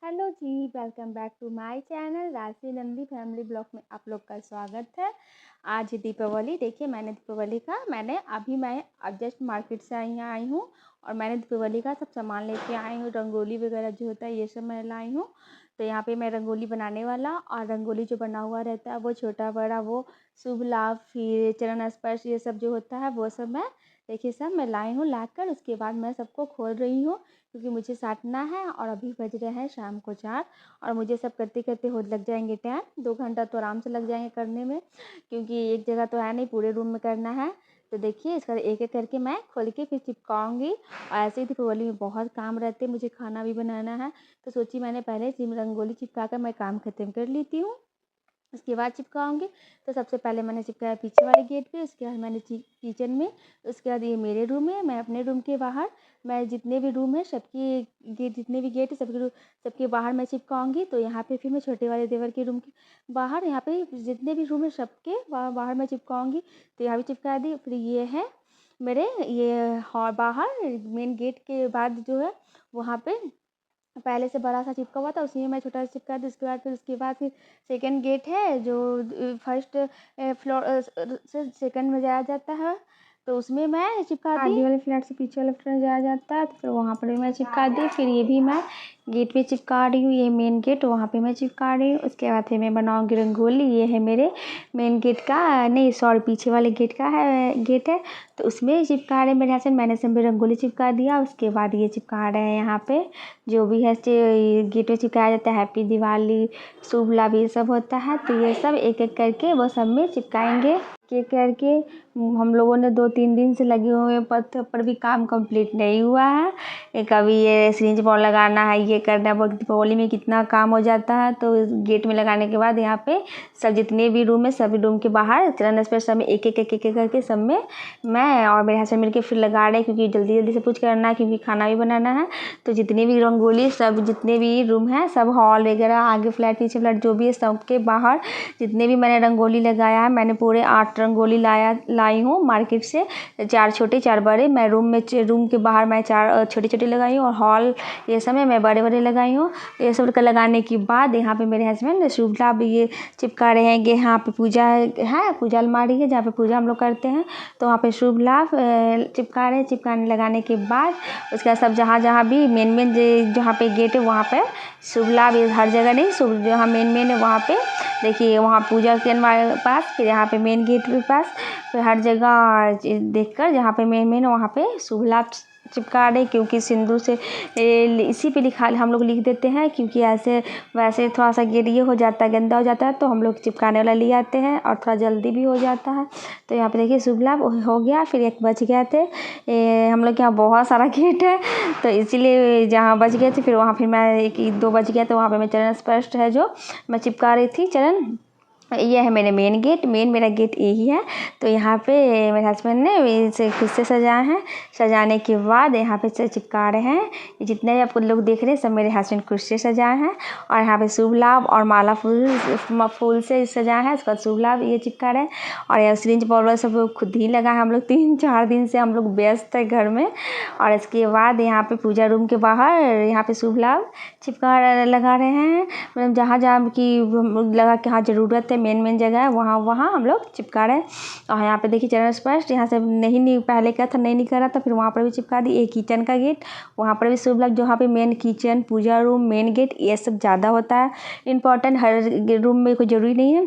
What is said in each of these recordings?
Hello ji, welcome back to my channel Rashi Nandi family blog में आप लोग का स्वागत है। आज दीपावली देखिए मैंने अब जस्ट मार्केट से आई हूँ और मैंने दीपावली का सब सामान लेके आई हूँ। रंगोली वगैरह जो होता है ये सब मैं लाई हूँ। तो यहाँ पे मैं रंगोली बनाने वाला और रंगोली जो बना हुआ रहता है वो छोटा बड़ा वो शुभ लाभ फिर चरण स्पर्श ये सब जो होता है वो सब मैं लाई हूँ। लाकर उसके बाद मैं सबको खोल रही हूँ क्योंकि मुझे साटना है और अभी बज रहे हैं शाम को 4 और मुझे सब करते करते हो लग जाएंगे टाइम 2 घंटा तो आराम से लग जाएंगे करने में क्योंकि एक जगह तो है नहीं, पूरे रूम में करना है। तो देखिए इसका एक एक करके मैं खोल के फिर चिपकाऊंगी। और ऐसे ही दीपावली में बहुत काम रहते हैं, मुझे खाना भी बनाना है तो सोची मैंने पहले रंगोली चिपका कर मैं काम ख़त्म कर लेती हूँ, उसके बाद चिपकाऊंगी। तो सबसे पहले मैंने चिपकाया पीछे वाले गेट पे, उसके बाद मैंने किचन में, उसके बाद ये मेरे रूम है। मैं अपने रूम के बाहर मैं जितने भी रूम है सबकी गेट जितने भी गेट है सबके बाहर मैं चिपकाऊंगी। तो यहाँ पे फिर मैं छोटे वाले देवर के रूम के बाहर यहाँ पे जितने भी रूम है सबके बाहर मैं चिपकाऊंगी। तो यहाँ भी चिपका दी। फिर ये है मेरे ये हॉल बाहर मेन गेट के बाद जो है वहाँ पे पहले से बड़ा सा चिपका हुआ था, उसी में मैं छोटा सा चिपका दी। उसके बाद फिर सेकंड गेट है जो फर्स्ट फ्लोर से सेकंड में जाया जाता है तो उसमें मैं चिपका दी। आगे वाले फ्लैट से पीछे वाले फ्लैट जाया जाता है तो फिर वहाँ पर भी मैं चिपका दी। फिर ये भी मैं गेट पे चिपका रही हूँ, ये मेन गेट वहाँ पे मैं चिपका रही हूँ। उसके बाद फिर मैं बनाऊँगी रंगोली। ये है मेरे मेन गेट का, नहीं सॉरी पीछे वाले गेट का है गेट है तो उसमें चिपका रहे मेरे हस्बैंड। मैंने सब रंगोली चिपका दिया। उसके बाद ये चिपका रहे हैं यहाँ पे जो भी है गेट पे चिपकाया जाता है हैप्पी दिवाली शुभ लाभ ये सब होता है। तो ये सब एक एक करके वो सब में चिपकाएंगे एक करके। हम लोगों ने 2-3 दिन से लगे हुए पर भी काम कंप्लीट नहीं हुआ है। कभी ये सिरिंज बॉल लगाना है, ये करना है। दीपावली में कितना काम हो जाता है। तो गेट में लगाने के बाद यहाँ पे सब जितने भी रूम है सभी रूम के बाहर चरण स्पर्श सब में एक एक करके सब में मैं और मेरे हस्बैंड मिलकर फिर लगा रहे हैं क्योंकि जल्दी जल्दी से कुछ करना है क्योंकि खाना भी बनाना है। तो जितने भी रंगोली सब जितने भी रूम हैं सब हॉल वगैरह आगे फ्लैट पीछे फ्लैट जो भी है सबके बाहर जितने भी मैंने रंगोली लगाया है मैंने पूरे 8 रंगोली लाई हूँ मार्केट से, 4 छोटे 4 बड़े। मैं रूम के बाहर मैं 4 छोटे छोटे लगाई हूँ और हॉल ये सब में मैं बड़े बड़े लगाई हूँ। ये सब लगाने के बाद यहाँ पे मेरे हस्बैंड शुभ लाभ ये चिपका रहे हैं कि यहाँ पे पूजा है, पूजा अलमारी है जहाँ पे पूजा हम लोग करते हैं तो वहाँ पे शुभ लाभ चिपका रहे हैं। चिपकाने लगाने के बाद उसके बाद सब जहाँ भी मेन जहाँ पे गेट है वहाँ पे शुभ लाभ हर जगह नहीं, शुभ जहाँ मेन है वहाँ पे देखिए वहाँ पूजा के पास, फिर यहाँ पे मेन गेट के पास, फिर हर जगह देखकर जहाँ पे मेन है वहाँ पे शुभ लाभ चिपका रहे क्योंकि सिंदूर से इसी पे हम लोग लिख देते हैं क्योंकि ऐसे वैसे थोड़ा सा गेट ये हो जाता है गंदा हो जाता है तो हम लोग चिपकाने वाला ले आते हैं और थोड़ा जल्दी भी हो जाता है। तो यहाँ पे देखिए शुभ लाभ हो गया। फिर एक बच गए थे, हम लोग के यहाँ बहुत सारा गेट है तो इसीलिए जहाँ बच गए थे फिर वहाँ फिर मैं 1-2 बच गया तो वहाँ पे मैं चरण स्पष्ट है जो मैं चिपका रही थी चरण। ये है मेरे मेरा गेट यही है। तो यहाँ पे मेरे हस्बैंड ने इसे खुद से सजाए हैं। सजाने के बाद यहाँ पे से चिपका रहे हैं। जितने भी आप लोग देख रहे हैं सब मेरे हस्बैंड खुद से सजाए हैं और यहाँ पे शुभ लाभ और माला फूल से सजाए हैं। उसके बाद शुभ लाभ ये चिपका रहे हैं और यह सिरिंज बॉल सब खुद ही लगा है। हम लोग 3-4 दिन से हम लोग व्यस्त है घर में। और इसके बाद यहाँ पे पूजा रूम के बाहर यहाँ पे शुभ लाभ लगा रहे हैं। मतलब जहाँ की लगा कि हाँ ज़रूरत है मेन जगह है वहाँ हम लोग चिपका रहे हैं। और यहाँ पे देखिए चरण स्पर्श यहाँ से नहीं पहले क्या था नहीं करा था फिर वहाँ पर भी चिपका दी। एक किचन का गेट वहाँ पर भी शुभ लाभ जहाँ पे मेन किचन पूजा रूम मेन गेट ये सब ज़्यादा होता है इम्पॉर्टेंट, हर रूम में कोई ज़रूरी नहीं है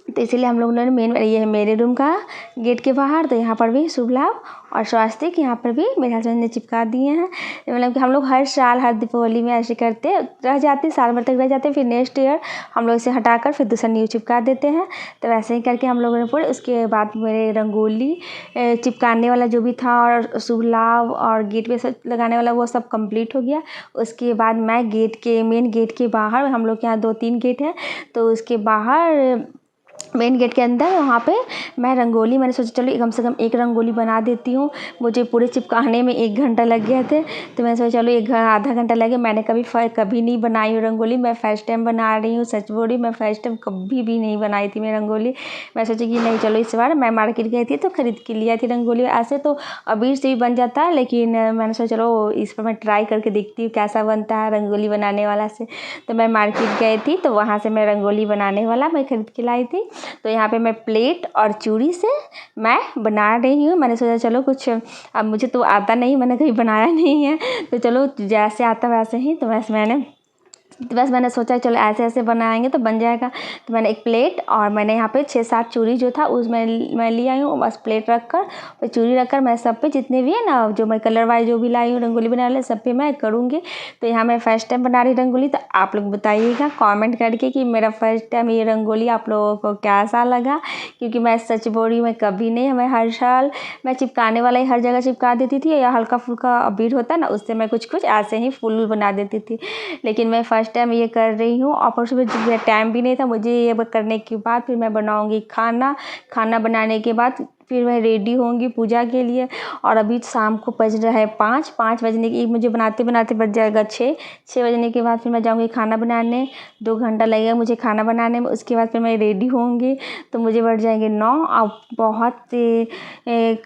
तो इसीलिए हम लोगों ने ये है मेरे रूम का गेट के बाहर तो यहाँ पर भी शुभ लाभ और स्वास्तिक यहाँ पर भी मेरे हस्बैंड ने चिपका दिए हैं। मतलब कि हम लोग हर साल हर दीपावली में ऐसे करते रह जाते साल भर तक रह जाते फिर नेक्स्ट ईयर हम लोग इसे हटाकर फिर दूसरा न्यू चिपका देते हैं। तो वैसे ही करके हम लोगों ने पूरे उसके बाद मेरे रंगोली चिपकाने वाला जो भी था और शुभ लाभ और गेट पे लगाने वाला वो सब कंप्लीट हो गया। उसके बाद मैं मेन गेट के बाहर हम लोग के यहाँ 2-3 गेट है तो उसके बाहर मेन गेट के अंदर वहाँ पे मैं रंगोली मैंने सोचा चलो कम से कम एक रंगोली बना देती हूँ। मुझे पूरे चिपकाने में 1 घंटा लग गया थे, तो मैंने सोचा चलो आधा घंटा लगे। मैंने कभी नहीं बनाई हूँ रंगोली, मैं फर्स्ट टाइम बना रही हूँ। सच बोल रही, मैं फर्स्ट टाइम कभी भी नहीं बनाई थी मैं रंगोली। मैं सोची कि नहीं चलो इस बार मैं मार्केट गई थी तो खरीद के लिया थी रंगोली। ऐसे तो अबीर से भी बन जाता है, लेकिन मैंने सोचा चलो इस पर मैं ट्राई करके देखती हूँ कैसा बनता है रंगोली बनाने वाला से। तो मैं मार्केट गई थी तो वहाँ से मैं रंगोली बनाने वाला मैं खरीद के लाई थी। तो यहाँ पे मैं प्लेट और चूड़ी से मैं बना रही हूँ। मैंने सोचा चलो कुछ, अब मुझे तो आता नहीं, मैंने कहीं बनाया नहीं है, तो चलो जैसे आता वैसे ही। तो बस मैंने सोचा चलो ऐसे ऐसे बनाएंगे तो बन जाएगा। तो मैंने एक प्लेट और मैंने यहाँ पे 6-7 चूड़ी जो था उसमें मैं ले आई हूँ। बस प्लेट रखकर और चूड़ी रखकर मैं सब पे जितने भी है ना जो मैं कलर वाइज जो भी लाई हूँ रंगोली बनाने वाले सब पे मैं करूँगी। तो यहाँ मैं फर्स्ट टाइम बना रही रंगोली। तो आप लोग बताइएगा कमेंट करके कि मेरा फर्स्ट टाइम ये रंगोली आप लोगों को कैसा लगा, क्योंकि मैं सच बोल रही हूँ मैं कभी नहीं, मैं हर साल मैं चिपकाने वाला ही हर जगह चिपका देती थी, या हल्का फुल्का अबीर होता है ना उससे मैं कुछ ऐसे ही फूल बना देती थी। लेकिन मैं फर्स्ट टाइम ये कर रही हूँ और उसमें टाइम भी नहीं था मुझे। ये करने के बाद फिर मैं बनाऊँगी खाना बनाने के बाद फिर मैं रेडी होंगी पूजा के लिए। और अभी शाम को बज रहा है 5 बजने की, मुझे बनाते बनाते बज जाएगा 6 बजने के बाद फिर मैं जाऊँगी खाना बनाने। 2 घंटा लगेगा मुझे खाना बनाने में, उसके बाद फिर मैं रेडी होंगी तो मुझे बढ़ जाएंगे 9। अब बहुत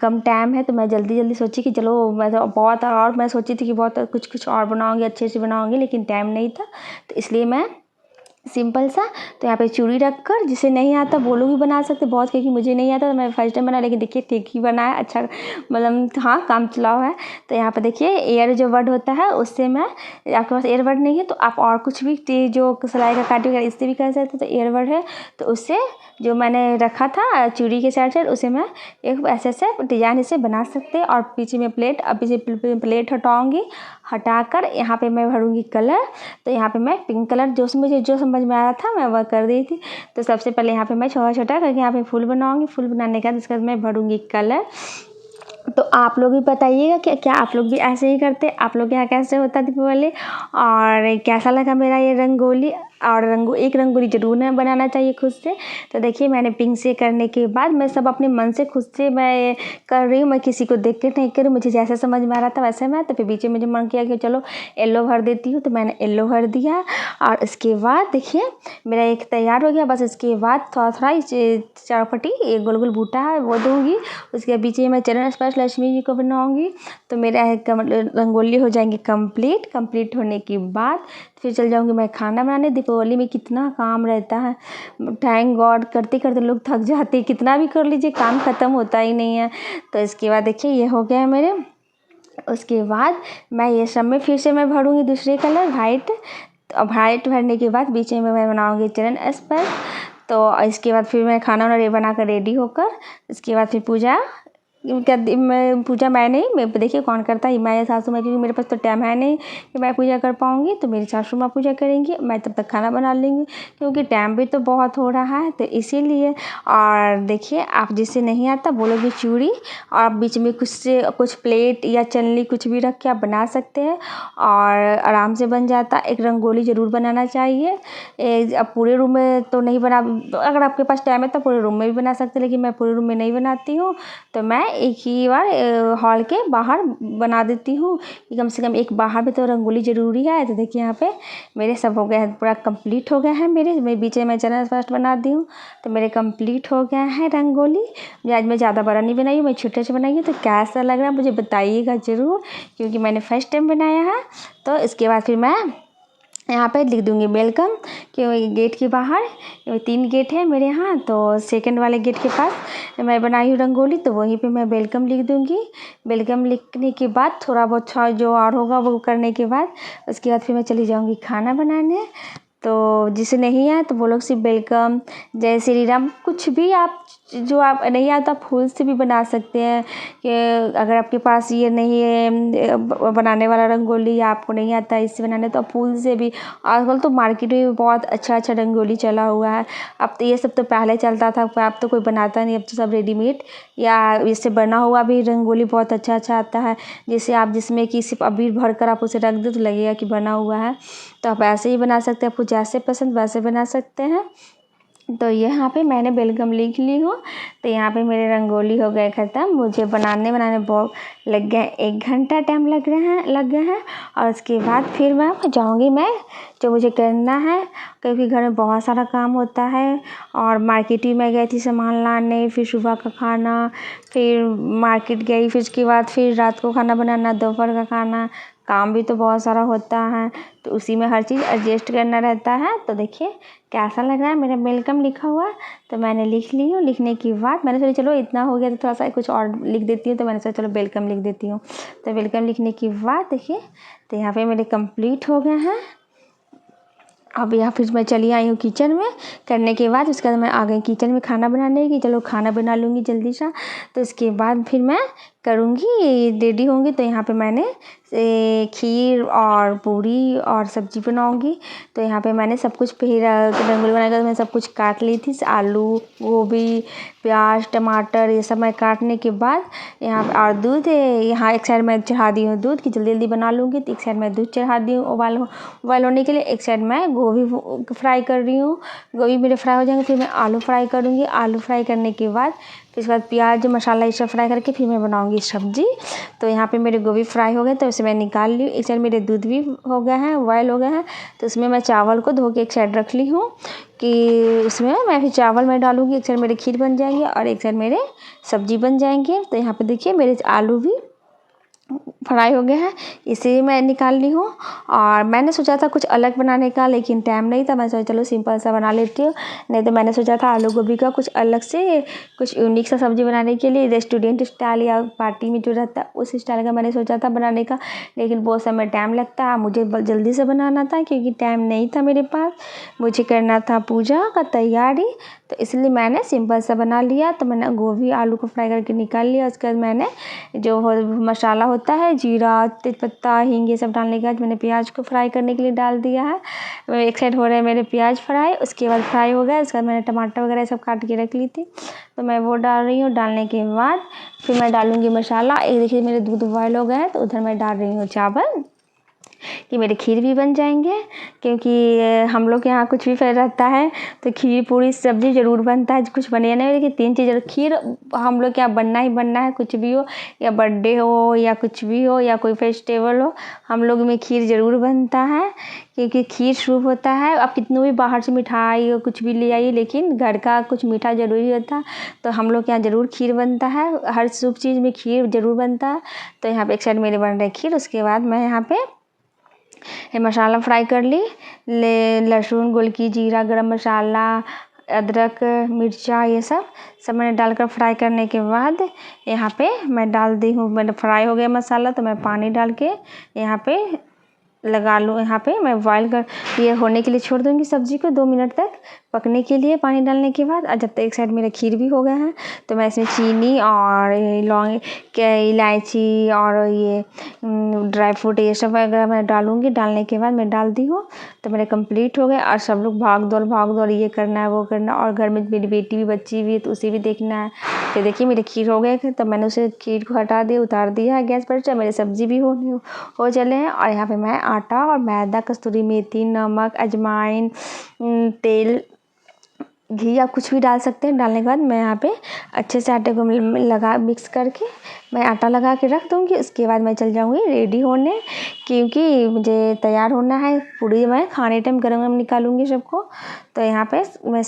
कम टाइम है तो मैं जल्दी सोची कि चलो मैं तो बहुत, और मैं सोची थी कि बहुत कुछ और बनाऊँगी, अच्छे से बनाऊँगी, लेकिन टाइम नहीं था तो इसलिए मैं सिंपल सा। तो यहाँ पे चूड़ी रखकर, जिसे नहीं आता वो लोग भी बना सकते बहुत, क्योंकि मुझे नहीं आता तो मैं फर्स्ट टाइम बना, लेकिन देखिए ठीक ही बना है, अच्छा मतलब हाँ काम चलाओ है। तो यहाँ पे देखिए एयर जो वर्ड होता है उससे मैं, आपके पास एयर वर्ड नहीं है तो आप और कुछ भी जो सिलाई का काटी वगैरह इससे भी कर सकते। तो एयर वर्ड है तो उससे जो मैंने रखा था चूड़ी के साइड उसे मैं एक ऐसे डिजाइन इसे बना सकते हैं। और पीछे में प्लेट, अब पीछे प्लेट हटाकर यहाँ पे मैं भरूँगी कलर। तो यहाँ पे मैं पिंक कलर जो समझ में आ रहा था मैं वह कर दी थी। तो सबसे पहले यहाँ पे मैं छोटा करके यहाँ पे फूल बनाऊँगी। फूल बनाने के बाद उसके बाद मैं भरूँगी कलर। तो आप लोग भी बताइएगा कि क्या आप लोग भी ऐसे ही करते, आप लोग यहाँ कैसे होता दीपावली, और कैसा लगा मेरा ये रंगोली। और एक रंगोली जरूर न बनाना चाहिए खुद से। तो देखिए मैंने पिंक से करने के बाद मैं सब अपने मन से खुद से मैं कर रही हूँ, मैं किसी को देख के नहीं कर रही, मुझे जैसा समझ में आ रहा था वैसे मैं। तो फिर बीच में मुझे मन किया कि चलो येलो भर देती हूँ, तो मैंने येलो भर दिया। और इसके बाद देखिए मेरा एक तैयार हो गया। बस इसके बाद थोड़ा चौपटी एक गोल गोल बूटा है वो दूँगी। उसके बीच में मैं चरण स्पर्श लक्ष्मी जी को बनाऊँगी। तो मेरा रंगोली हो जाएंगी कंप्लीट होने के बाद फिर चल जाऊँगी मैं खाना बनाने। दीपावली में कितना काम रहता है, थैंक गॉड करते करते लोग थक जाते हैं, कितना भी कर लीजिए काम ख़त्म होता ही नहीं है। तो इसके बाद देखिए ये हो गया है मेरे। उसके बाद मैं ये सब में फिर से मैं भरूँगी दूसरे कलर वाइट। अब वाइट भरने के बाद बीच में मैं बनाऊँगी चरण स्पर्श। तो इसके बाद फिर मैं खाना बना कर रेडी होकर इसके बाद फिर पूजा मैं नहीं, मैं देखिए कौन करता है, मैं सासू माँ, क्योंकि मेरे पास तो टाइम है नहीं कि मैं पूजा कर पाऊँगी। तो मेरी सासू माँ पूजा करेंगी, मैं तब तक खाना बना लेंगी, क्योंकि टाइम भी तो बहुत हो रहा है तो इसीलिए। और देखिए आप जिसे नहीं आता वो लोग भी चूड़ी और बीच में कुछ प्लेट या चलनी कुछ भी रख के आप बना सकते हैं और आराम से बन जाता। एक रंगोली ज़रूर बनाना चाहिए। अब पूरे रूम में तो नहीं बना, अगर आपके पास टाइम है तो पूरे रूम में भी बना सकते हैं, लेकिन मैं पूरे रूम में नहीं बनाती हूँ। तो मैं एक ही बार हॉल के बाहर बना देती हूँ कि कम से कम एक बाहर भी तो रंगोली ज़रूरी है। तो देखिए यहाँ पे मेरे सब हो गया है, पूरा कंप्लीट हो गया है मैं बीच में चरण फर्स्ट बना दी हूँ। तो मेरे कंप्लीट हो गया है रंगोली। आज मैं ज़्यादा बड़ा नहीं बनाई हूँ, मैं छोटे से बनाई हूँ। तो कैसा लग रहा है मुझे बताइएगा ज़रूर, क्योंकि मैंने फर्स्ट टाइम बनाया है। तो इसके बाद फिर मैं यहाँ पे लिख दूँगी वेलकम, कि गेट के बाहर 3 गेट है मेरे यहाँ, तो सेकंड वाले गेट के पास मैं बनाई हूँ रंगोली, तो वहीं पे मैं वेलकम लिख दूँगी। वेलकम लिखने के बाद थोड़ा बहुत जो और होगा वो करने के बाद उसके बाद फिर मैं चली जाऊँगी खाना बनाने। तो जिसे नहीं आए तो वो लोग सिर्फ वेलकम, जय श्री राम, कुछ भी आप जो आप नहीं आता फूल से भी बना सकते हैं। कि अगर आपके पास ये नहीं है बनाने वाला रंगोली या आपको नहीं आता इससे बनाने, तो आप फूल से भी, आजकल तो मार्केट में भी बहुत अच्छा रंगोली चला हुआ है। अब तो ये सब तो पहले चलता था, अब तो कोई बनाता नहीं, अब तो सब रेडीमेड या इससे बना हुआ भी रंगोली बहुत अच्छा आता है। जैसे आप जिसमें कि सिर्फ अबीर भर कर आप उसे रख दो तो लगेगा कि बना हुआ है। तो आप ऐसे ही बना सकते हैं, आपको जैसे पसंद वैसे बना सकते हैं। तो यहाँ पे मैंने वेलकम लिख ली हूँ। तो यहाँ पे मेरे रंगोली हो गए ख़त्म। मुझे बनाने बहुत लग गए 1 घंटा टाइम लग गया है। और उसके बाद फिर मैं जाऊँगी मैं जो मुझे करना है, क्योंकि घर में बहुत सारा काम होता है। और मार्केट ही मैं गई थी सामान लाने, फिर सुबह का खाना, फिर मार्केट गई, फिर उसके बाद फिर रात को खाना बनाना, दोपहर का खाना, काम भी तो बहुत सारा होता है। तो उसी में हर चीज़ एडजस्ट करना रहता है। तो देखिए कैसा लग रहा है मेरा वेलकम लिखा हुआ। तो मैंने लिख ली हूँ। लिखने के बाद मैंने सोचा चलो इतना हो गया तो थोड़ा सा कुछ और लिख देती हूँ। तो मैंने सोचा चलो वेलकम लिख देती हूँ। तो वेलकम लिखने के बाद देखिए तो यहाँ पे मेरे कंप्लीट हो गए हैं। अब यहाँ फिर मैं चली आई हूँ किचन में। करने के बाद उसके बाद मैं आ गई किचन में खाना बनाने की। चलो खाना बना लूँगी जल्दी सा। तो इसके बाद फिर मैं करूँगी, रेडी होंगी। तो यहाँ पे मैंने खीर और पूरी और सब्ज़ी बनाऊँगी। तो यहाँ पे मैंने सब कुछ फिर रंगोली बनाकर मैं सब कुछ काट ली थी। आलू, गोभी, प्याज, टमाटर ये सब मैं काटने के बाद यहाँ और दूध यहाँ एक साइड में चढ़ा दी हूँ दूध कि जल्दी जल्दी बना लूँगी। तो एक साइड में दूध चढ़ा दी हूँ उबाल होने के लिए। एक साइड मैं गोभी फ्राई कर रही हूँ। गोभी मेरे फ्राई हो जाएंगे फिर मैं आलू फ्राई करूँगी। आलू फ्राई करने के बाद फिर उसके बाद प्याज मसाला ये सब फ्राई करके फिर मैं बनाऊँगी सब्ज़ी। तो यहाँ पे मेरे गोभी फ्राई हो गए तो उसे मैं निकाल ली। एक साइड मेरे दूध भी हो गए हैं, बॉयल हो गए हैं। तो उसमें मैं चावल को धो के एक साइड रख ली हूँ कि उसमें मैं फिर चावल मैं डालूँगी। एक साइड मेरे खीर बन जाएंगे और एक साइड मेरे सब्ज़ी बन जाएंगे। तो यहाँ पे देखिए मेरे आलू भी फ्राई हो गया है, इसे मैं निकाल ली हूँ। और मैंने सोचा था कुछ अलग बनाने का, लेकिन टाइम नहीं था। मैं सोचा चलो सिंपल सा बना लेती हूँ। नहीं तो मैंने सोचा था आलू गोभी का कुछ अलग से कुछ यूनिक सा सब्ज़ी बनाने के लिए, रेस्टोरेंट स्टाइल या पार्टी में जो रहता है उस स्टाइल का मैंने सोचा था बनाने का। लेकिन बहुत समय टाइम लगता है, मुझे जल्दी से बनाना था क्योंकि टाइम नहीं था मेरे पास। मुझे करना था पूजा का तैयारी, तो इसलिए मैंने सिंपल सा बना लिया। तो मैंने गोभी आलू को फ्राई करके निकाल लिया। उसके बाद मैंने जो मसाला होता है जीरा, तेजपत्ता, हींग ये सब डालने के बाद मैंने प्याज को फ्राई करने के लिए डाल दिया है। एक साइड हो रहे हैं मेरे प्याज फ्राई, उसके बाद फ्राई हो गया। उसके बाद मैंने टमाटर वगैरह सब काट के रख ली थी, तो मैं वो डाल रही हूँ। डालने के बाद फिर मैं डालूँगी मसाला। एक देखिए मेरे दूध बॉयल हो गए हैं, तो उधर मैं डाल रही हूँ चावल कि मेरे खीर भी बन जाएंगे। क्योंकि हम लोग के यहाँ कुछ भी रहता है तो खीर पूरी सब्ज़ी ज़रूर बनता है। कुछ बने नहीं, लेकिन 3 चीज़ खीर हम लोग के यहाँ बनना ही बनना है। कुछ भी हो, या बर्थडे हो या कुछ भी हो या कोई फेस्टिवल हो, हम लोग में खीर ज़रूर बनता है। क्योंकि खीर शुभ होता है। आप कितनों भी बाहर से मिठाई और कुछ भी ले आइए, लेकिन घर का कुछ मीठा ज़रूरी होता है। तो हम लोग के यहाँ ज़रूर खीर बनता है। हर शुभ चीज़ में खीर ज़रूर बनता है। तो यहाँ पे एक साइड मेरे बन रहे खीर। उसके बाद मैं यहाँ पे मसाला फ्राई कर ली, लहसुन, गोलकी, जीरा, गरम मसाला, अदरक, मिर्चा ये सब मैंने डालकर फ्राई करने के बाद यहाँ पे मैं डाल दी हूँ। मैंने फ्राई हो गया मसाला, तो मैं पानी डाल के यहाँ पे लगा लूँ। यहाँ पे मैं बॉयल कर ये होने के लिए छोड़ दूँगी सब्ज़ी को 2 मिनट तक पकने के लिए पानी डालने के बाद। और जब तक एक साइड मेरा खीर भी हो गया है, तो मैं इसमें चीनी और लौंग, इलायची और ये ड्राई फ्रूट ये सब वगैरह मैं डालूँगी। डालने के बाद मैं डाल दी हूँ। तो मेरे कंप्लीट हो गए। और सब लोग भाग दौड़ ये करना है वो करना, और घर में मेरी बेटी भी बच्ची भी है तो उसे भी देखना है। तो देखिए मेरे खीर हो गए थे, तो मैंने उसे खीर को हटा दिया, उतार दिया है गैस पर। जब मेरी सब्ज़ी भी हो चले हैं। और यहाँ पे मैं आटा और मैदा, कस्तूरी मेथी, नमक, अजवाइन, तेल, घी आप कुछ भी डाल सकते हैं। डालने के बाद मैं यहाँ पे अच्छे से आटे को मिक्स करके मैं आटा लगा के रख दूँगी। उसके बाद मैं चल जाऊँगी रेडी होने, क्योंकि मुझे तैयार होना है। पूरी मैं खाने टाइम गरम निकालूँगी सबको। तो यहाँ पे मैं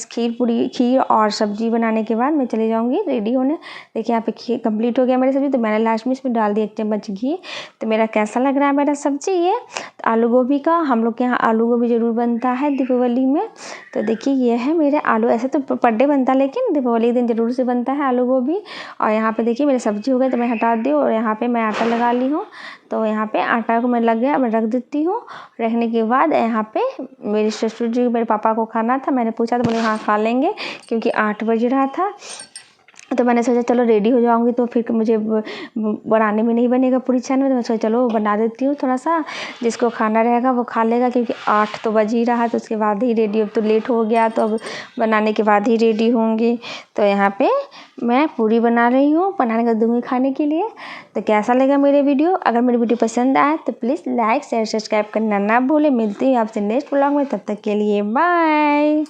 खीर और सब्ज़ी बनाने के बाद मैं चली जाऊँगी रेडी होने। देखिए यहाँ पे खीर कंप्लीट हो गया मेरी सब्ज़ी। तो मैंने लास्ट में इसमें डाल दिया 1 चम्मच घी। तो मेरा कैसा लग रहा है मेरा सब्ज़ी ये तो आलू गोभी का। हम लोग के यहाँ आलू गोभी ज़रूर बनता है दीपावली में। तो देखिए ये है मेरे आलू, ऐसे तो पर डे बनता है लेकिन दीपावली के दिन ज़रूर से बनता है आलू गोभी। और यहाँ पे देखिए मेरी सब्ज़ी हो गई, तो मैं हटा दी और यहाँ पे मैं आटा लगा ली हूँ। तो यहाँ पे आटा को मैं लग गया, मैं रख देती हूँ। रखने के बाद यहाँ पे मेरे ससुर जी मेरे पापा को खाना था। मैंने पूछा तो बोले हाँ खा लेंगे, क्योंकि 8 बज रहा था। तो मैंने सोचा चलो रेडी हो जाऊंगी तो फिर मुझे बनाने में नहीं बनेगा पूरी छान में। तो मैं सोचा चलो बना देती हूँ थोड़ा सा, जिसको खाना रहेगा वो खा लेगा। क्योंकि 8 तो बज ही रहा, तो उसके बाद ही रेडी, अब तो लेट हो गया तो अब बनाने के बाद ही रेडी होंगी। तो यहाँ पे मैं पूरी बना रही हूँ, बनाने का दूँगी खाने के लिए। तो कैसा लगा मेरे वीडियो? अगर मेरी वीडियो पसंद आए तो प्लीज़ लाइक शेयर सब्सक्राइब करना ना भूलें। मिलती हूँ आपसे नेक्स्ट व्लॉग में, तब तक के लिए बाय।